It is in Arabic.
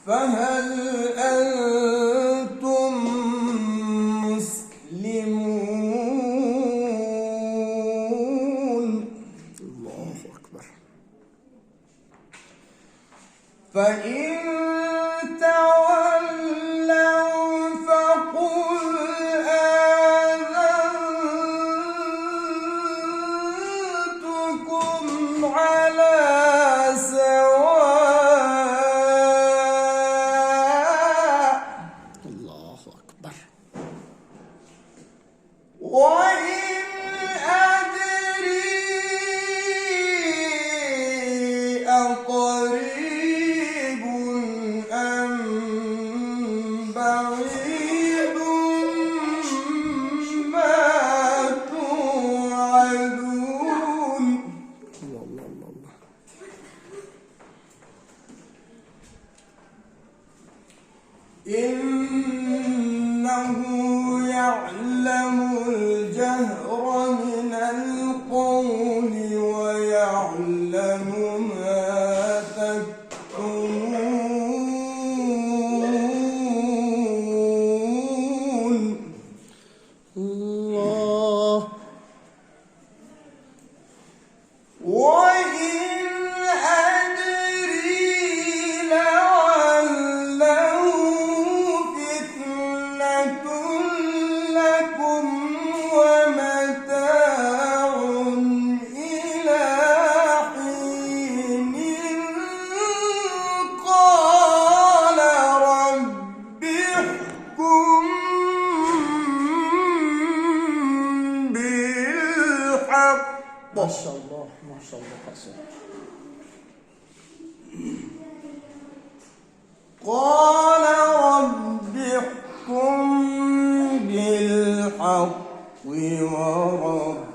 فهل أنتم مسلمون؟ الله أكبر. فإن تولوا فقل آذنتكم على سواء. الله أكبر. وإن أدري أقريب أم بعيد ما توعدون. الله الله الله الله. إنه يعلم الجهر من القول ويعلم ما تكتمون. الله. وإن أدري لعله فتنة لكم ومتاع إلى حين. قال رب احكم بالحق. ما شاء الله ما شاء الله حسن. قال رب احكم بالحق وربنا